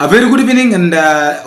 A very good evening and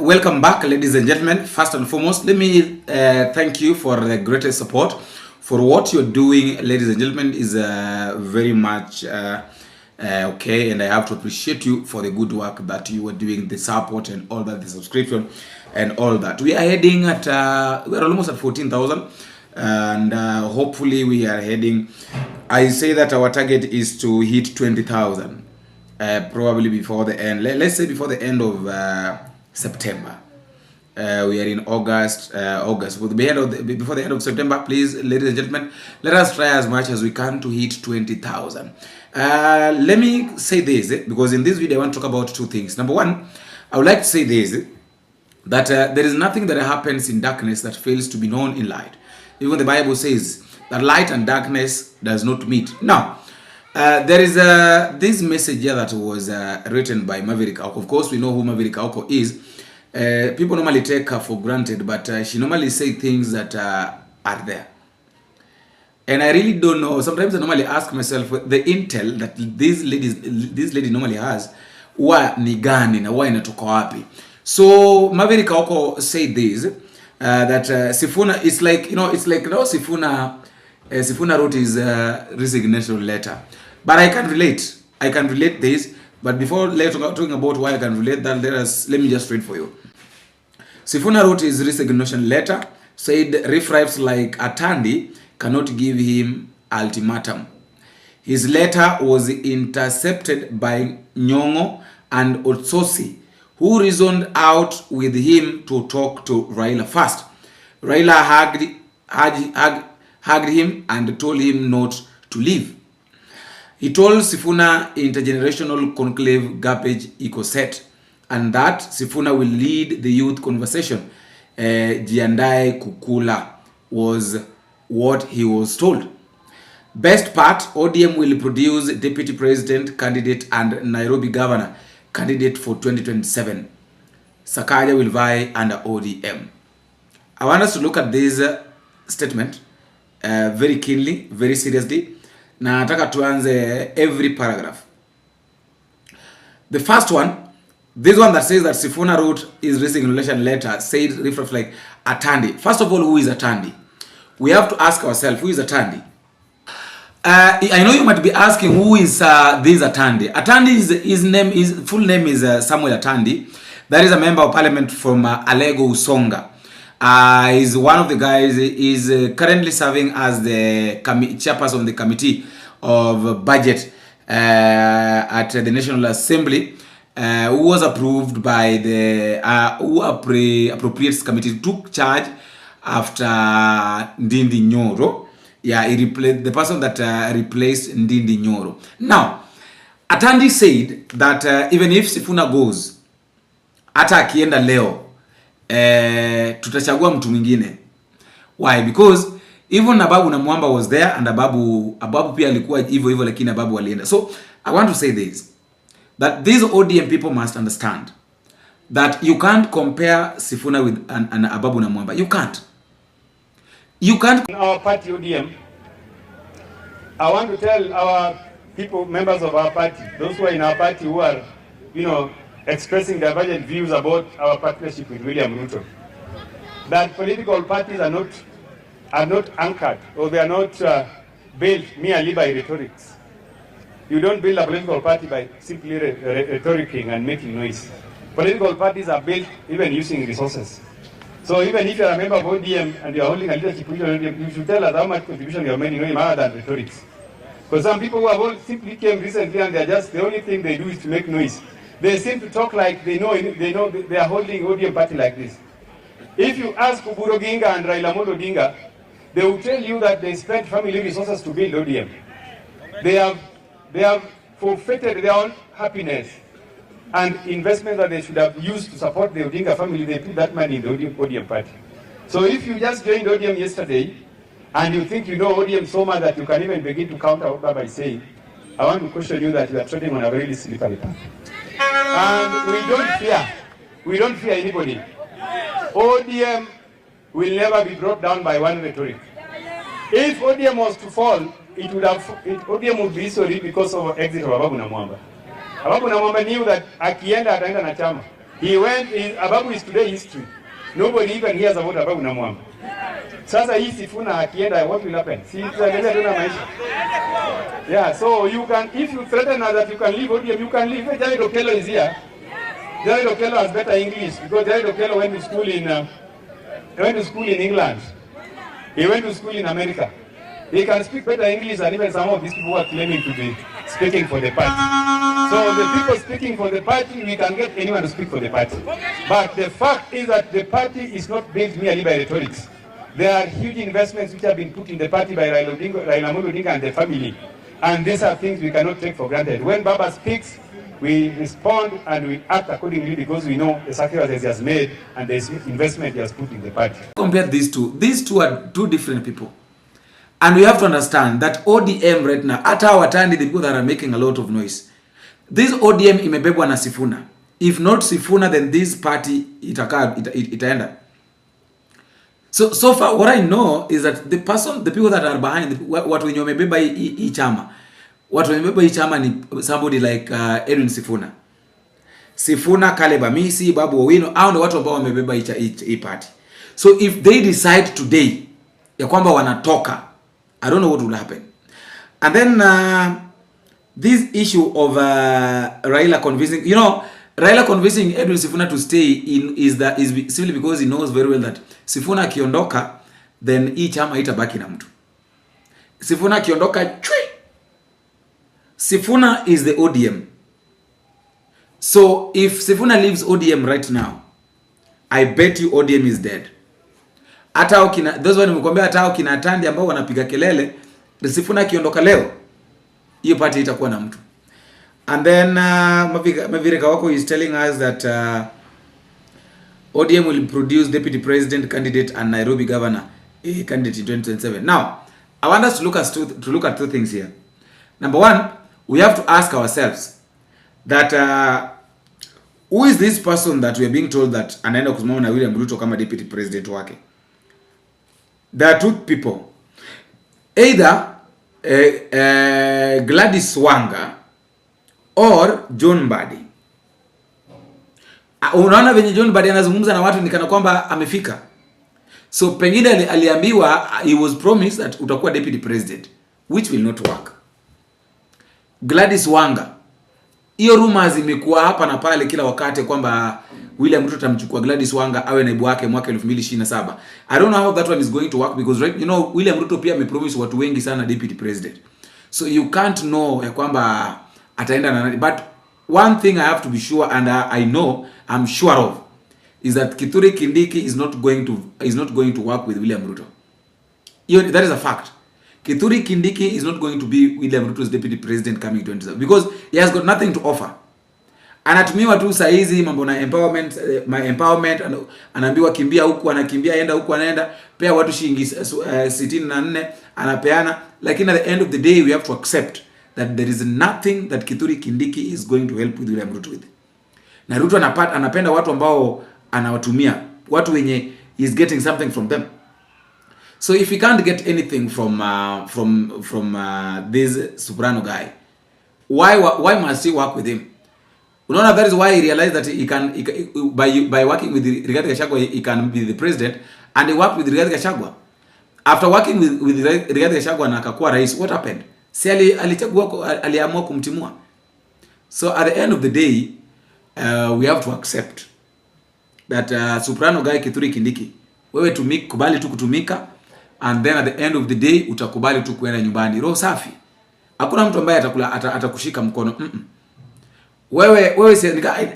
welcome back, ladies and gentlemen. First and foremost, let me thank you for the greatest support. For what you're doing, ladies and gentlemen, is very much okay, and I have to appreciate you for the good work that you are doing, the support and all that, the subscription and all that. We are heading at, we're almost at 14,000 and hopefully we are heading, I say that our target is to hit 20,000. Probably before the end, let's say before the end of September. We are in August. Before the end of September, please, ladies and gentlemen, let us try as much as we can to hit 20,000. Let me say this, because in this video I want to talk about two things. Number one, I would like to say this, that there is nothing that happens in darkness that fails to be known in light. Even the Bible says that light and darkness does not meet. Now, there is this message here that was written by Maverick Aoko. Of course, we know who Maverick Aoko is. People normally take her for granted, but she normally say things that are there. And I really don't know. Sometimes I normally ask myself the intel that this lady normally has, wa ni gani na wa inatoka wapi. So Maverick Aoko said this that Sifuna, it's like, you know, Sifuna wrote his resignation letter. But I can relate. I can relate this. But before talking about why I can relate that, let me just read for you. Sifuna wrote his resignation letter, said riffraffs like Atandi cannot give him ultimatum. His letter was intercepted by Nyong'o and Otsosi, who reasoned out with him to talk to Raila first. Raila hugged him and told him not to leave. He told Sifuna intergenerational conclave garbage eco set, and that Sifuna will lead the youth conversation. Jiandae kukula was what he was told. Best part, ODM will produce deputy president candidate and Nairobi governor candidate for 2027. Sakaja will vie under ODM. I want us to look at this statement very keenly, very seriously. Na nataka tuanze every paragraph. The first one, this one that says that Sifuna wrote his resignation letter, said refers like Atandi. First of all, who is Atandi? We have to ask ourselves, who is Atandi? I know you might be asking, who is this Atandi? Atandi his full name is Samuel Atandi. That is a member of parliament from Alego Usonga. Is one of the guys, is currently serving as the chairperson of the committee of budget at the National Assembly, who was approved by the Appropriates Committee, took charge after Ndindi Nyoro. Yeah, he replaced the person that replaced Ndindi Nyoro. Now, Atandi said that even if Sifuna goes, hata akienda leo, tutachagua mtu mwingine. Why? Because even Ababu na Mwamba was there, and Ababu pia alikuwa hivyo lakini Ababu alienda. So I want to say this, that these ODM people must understand that you can't compare Sifuna with an Ababu na Mwamba. You can't. In our party ODM, I want to tell our people, members of our party, those who are in our party who are, you know, expressing divergent views about our partnership with William Ruto, that political parties are not anchored, or they are not built merely by rhetorics. You don't build a political party by simply rhetoricing and making noise. Political parties are built even using resources. So even if you are a member of ODM and you are holding a leadership position, you should tell us how much contribution you are making other than rhetorics. Because some people who have all simply came recently and they are just, the only thing they do is to make noise. They seem to talk like they know they are holding ODM party like this. If you ask Oburu Oginga and Raila Amolo Odinga, they will tell you that they spent family resources to build ODM. They have forfeited their own happiness and investment that they should have used to support the Odinga family. They put that money in the ODM party. So if you just joined ODM yesterday and you think you know ODM so much that you can even begin to counter what Baba is saying, I want to question you that you are treading on a very slippery path. And we don't fear anybody. ODM will never be brought down by one rhetoric. If ODM was to fall, ODM would be sorry because of exit of Ababu na Mwamba. Ababu na Mwamba knew that akienda ataenda na chama. He went in, Ababu is today history. Nobody even hears about Ababu na Mwamba. Sasa hii Sifuna akienda, what will happen? Si tutaendelea tena maisha. Yeah, so you can, if you threaten us that you can leave ODM, you can leave. Jared Okello is here. Jared Okello has better English because Jared Okello went to school in England. He went to school in America. He can speak better English than even some of these people who are claiming to be speaking for the party. So the people speaking for the party, we can get anyone to speak for the party. But the fact is that the party is not built merely by rhetorics. There are huge investments which have been put in the party by Raila Amolo Odinga and the family. And these are things we cannot take for granted. When Baba speaks, we respond and we act accordingly because we know the sacrifices he has made and the investment he has put in the party. Compare these two. These two are two different people. And we have to understand that ODM right now, at our time, the people that are making a lot of noise. This ODM imebebwa na Sifuna. If not Sifuna, then this party itaenda. So far, what I know is that the people that are behind, watu wenye wamebeba hii chama, watu wamebeba hii chama ni somebody like Edwin Sifuna. Sifuna, Caleb Amisi, Babu Owino, hao ndio watu ambao wamebeba hii party. So if they decide today ya kwamba wanatoka, I don't know what will happen. And then this issue of Raila convincing, Raila convincing Edwin Sifuna to stay in is simply because he knows very well that Sifuna akiondoka, then hii chama itabaki na mtu. Sifuna akiondoka, Sifuna is the ODM. So if Sifuna leaves ODM right now, I bet you ODM is dead. Hata ukina those one nimekwambia, hata ukina Tandi ambao wanapiga kelele, Sifuna akiondoka leo, hiyo party itakuwa na mtu. And then Mavire Kawako is telling us that ODM will produce deputy president candidate and Nairobi governor candidate in 2027. Now, I want us to look at two things here. Number one, we have to ask ourselves that who is this person that we are being told that anaenda kusimama na William Ruto kama deputy president wake? There are two people. Either Gladys Wanga or John Mbadi. Unaona venye John Mbadi anazungumza na watu nikana kwamba amefika. So pengine aliambiwa, he was promised that utakuwa deputy president, which will not work. Gladys Wanga, hiyo rumors imekuwa hapa na pale kila wakati kwamba William Ruto atamchukua Gladys Wanga awe naibu wake mwaka 2027. I don't know how that one is going to work because William Ruto pia amepromise watu wengi sana deputy president. So you can't know ya kwamba ataenda na nani. But one thing I have to be sure and I'm sure of is that Kithure Kindiki is not going to work with William Ruto. That is a fact. Kithure Kindiki is not going to be William Ruto's deputy president coming 2027 because he has got nothing to offer. Anatumiwa tu saa hizi mambo na empowerment, anaambiwa kimbia huku anakimbia, enda huku anaenda, pea watu shilingi 64 anapeana, lakini at the end of the day we have to accept that there is nothing that Kithure Kindiki is going to help with William Ruto with. Na Ruto anapenda watu ambao anawatumia, watu wenye is getting something from them. So if he can't get anything from this Soprano guy, why must he work with him? Unaona, that is why he realized that he can by working with Rigathi Gachagua he can be the president, and he worked with Rigathi Gachagua. After working with Rigathi Gachagua na akakuwa rais, what happened? Si aliamua kumtimua. So at the end of the day, we have to accept that Soprano guy Kithure Kindiki, wewe kubali tu kutumika, and then at the end of the day utakubali tu kuenda nyumbani roho safi. Hakuna mtu ambaye atakushika mkono. Wewe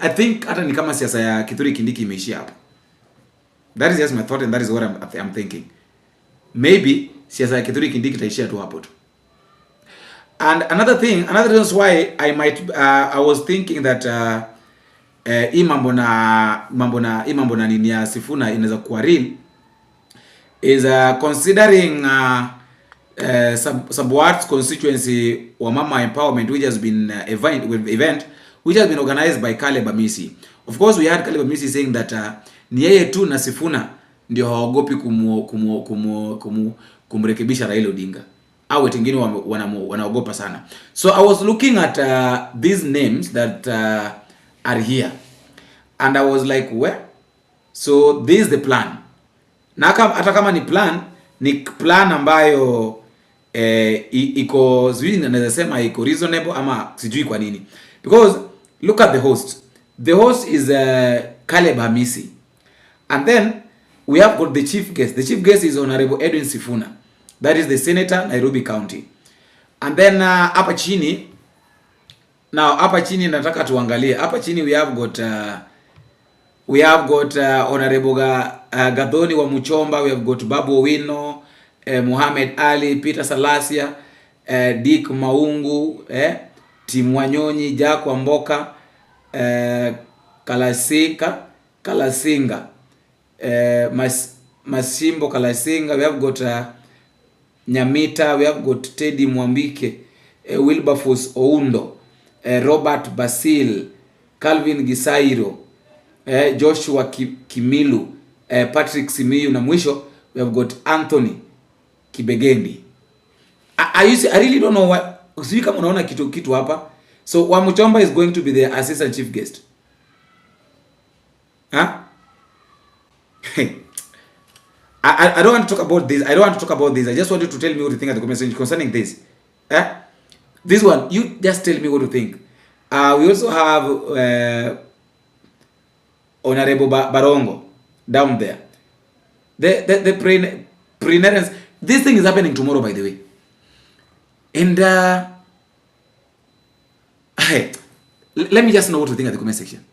I think hata ni kama siasa ya Kithure Kindiki imeishia hapo. That is just my thought and that is what I'm thinking. Maybe siasa ya Kithure Kindiki itaishia tu hapo tu. And another reason why I was thinking that hii mambo na nini ya Sifuna inaweza kuwa real is considering Saboti constituency wa Mama Empowerment, which has been event which has been organized by Caleb Amisi. Of course we had Caleb Amisi saying that ni yeye tu na Sifuna ndio hawagopi kumrekebisha Raila Odinga. Au wengine wanaogopa sana. So I was looking at these names that are here. And I was like, well, so this is the plan. Na hata kama ni plan ambayo iko sijui naweza sema iko reasonable ama sijui kwa nini. Because look at the host. The host is Caleb Hamisi. And then we have got the chief guest. The chief guest is Honorable Edwin Sifuna. That is the Senator, Nairobi County. And then hapa chini, nataka tuangalie. Hapa chini we have got Honorable Gathoni wa Muchomba, we have got Babu Owino, Muhammad Ali, Peter Salasia, Dick Maungu, Tim Wanyonyi, Jack Wamboka, Kalasinga, Masimbo Kalasinga, we have got Nyamita, we have got Teddy Mwambike, Wilberforce Oundo, Robert Basil, Calvin Gisairo, Joshua Kimilu, Patrick Simiyu, na mwisho we have got Anthony Kibegendi. I really don't know what, sijui kama unaona kitu hapa. So Wamuchomba is going to be the assistant chief guest. Huh? I don't want to talk about this. I just want you to tell me what you think at the comment section concerning this. This one, you just tell me what you think. We also have Honorable Barongo down there. The pre-nearance. This thing is happening tomorrow, by the way. And let me just know what you think at the comment section.